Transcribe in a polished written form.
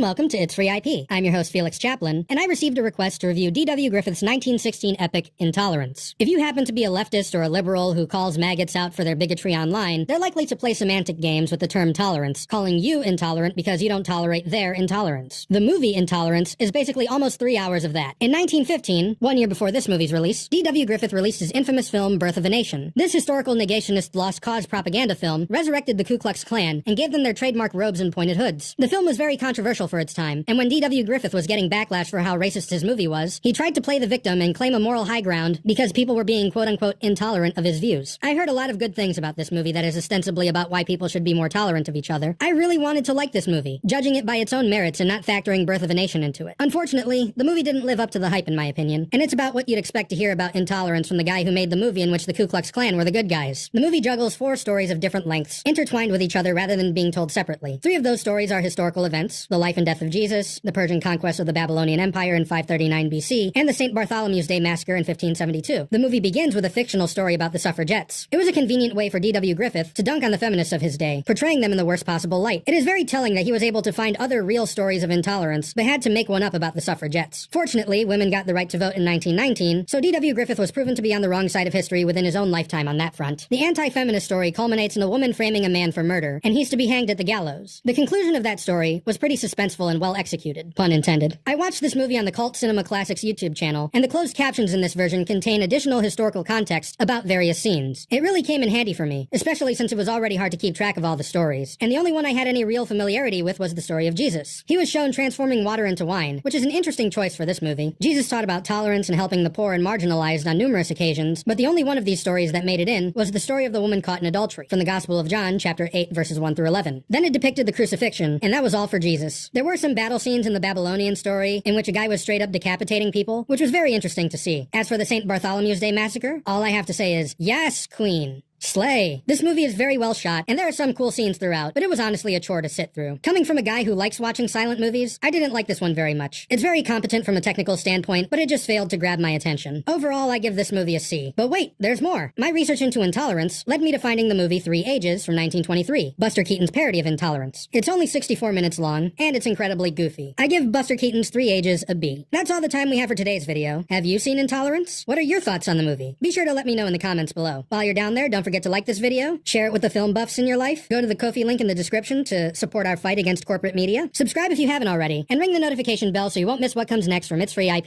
welcome to It's Free IP. I'm your host, Felix Chaplin, and I received a request to review D.W. Griffith's 1916 epic, Intolerance. If you happen to be a leftist or a liberal who calls maggots out for their bigotry online, they're likely to play semantic games with the term tolerance, calling you intolerant because you don't tolerate their intolerance. The movie Intolerance is basically almost 3 hours of that. In 1915, 1 year before this movie's release, D.W. Griffith released his infamous film, Birth of a Nation. This historical negationist lost cause propaganda film resurrected the Ku Klux Klan and gave them their trademark robes and pointed hoods. The film was very controversial for its time, and when D.W. Griffith was getting backlash for how racist his movie was, he tried to play the victim and claim a moral high ground because people were being quote-unquote intolerant of his views. I heard a lot of good things about this movie that is ostensibly about why people should be more tolerant of each other. I really wanted to like this movie, judging it by its own merits and not factoring Birth of a Nation into it. Unfortunately, the movie didn't live up to the hype in my opinion, and it's about what you'd expect to hear about intolerance from the guy who made the movie in which the Ku Klux Klan were the good guys. The movie juggles 4 stories of different lengths, intertwined with each other rather than being told separately. 3 of those stories are historical events: the life and death of Jesus, the Persian conquest of the Babylonian Empire in 539 BC, and the St. Bartholomew's Day massacre in 1572. The movie begins with a fictional story about the suffragettes. It was a convenient way for D.W. Griffith to dunk on the feminists of his day, portraying them in the worst possible light. It is very telling that he was able to find other real stories of intolerance, but had to make one up about the suffragettes. Fortunately, women got the right to vote in 1919, so D.W. Griffith was proven to be on the wrong side of history within his own lifetime on that front. The anti-feminist story culminates in a woman framing a man for murder, and he's to be hanged at the gallows. The conclusion of that story was pretty suspenseful and well executed, pun intended. I watched this movie on the Cult Cinema Classics YouTube channel, and the closed captions in this version contain additional historical context about various scenes. It really came in handy for me, especially since it was already hard to keep track of all the stories, and the only one I had any real familiarity with was the story of Jesus. He was shown transforming water into wine, which is an interesting choice for this movie. Jesus taught about tolerance and helping the poor and marginalized on numerous occasions, but the only one of these stories that made it in was the story of the woman caught in adultery, from the Gospel of John, chapter 8, verses 1 through 11. Then it depicted the crucifixion, and that was all for Jesus. There were some battle scenes in the Babylonian story in which a guy was straight up decapitating people, which was very interesting to see. As for the St. Bartholomew's Day massacre, all I have to say is, yes, queen. Slay. This movie is very well shot, and there are some cool scenes throughout, but it was honestly a chore to sit through. Coming from a guy who likes watching silent movies, I didn't like this one very much. It's very competent from a technical standpoint, but it just failed to grab my attention. Overall, I give this movie a C. But wait, there's more. My research into intolerance led me to finding the movie 3 Ages from 1923, Buster Keaton's parody of Intolerance. It's only 64 minutes long, and it's incredibly goofy. I give Buster Keaton's 3 Ages a B. That's all the time we have for today's video. Have you seen Intolerance? What are your thoughts on the movie? Be sure to let me know in the comments below. While you're down there, don't forget to like this video, share it with the film buffs in your life, go to the Ko-fi link in the description to support our fight against corporate media, subscribe if you haven't already, and ring the notification bell so you won't miss what comes next from It's Free IP.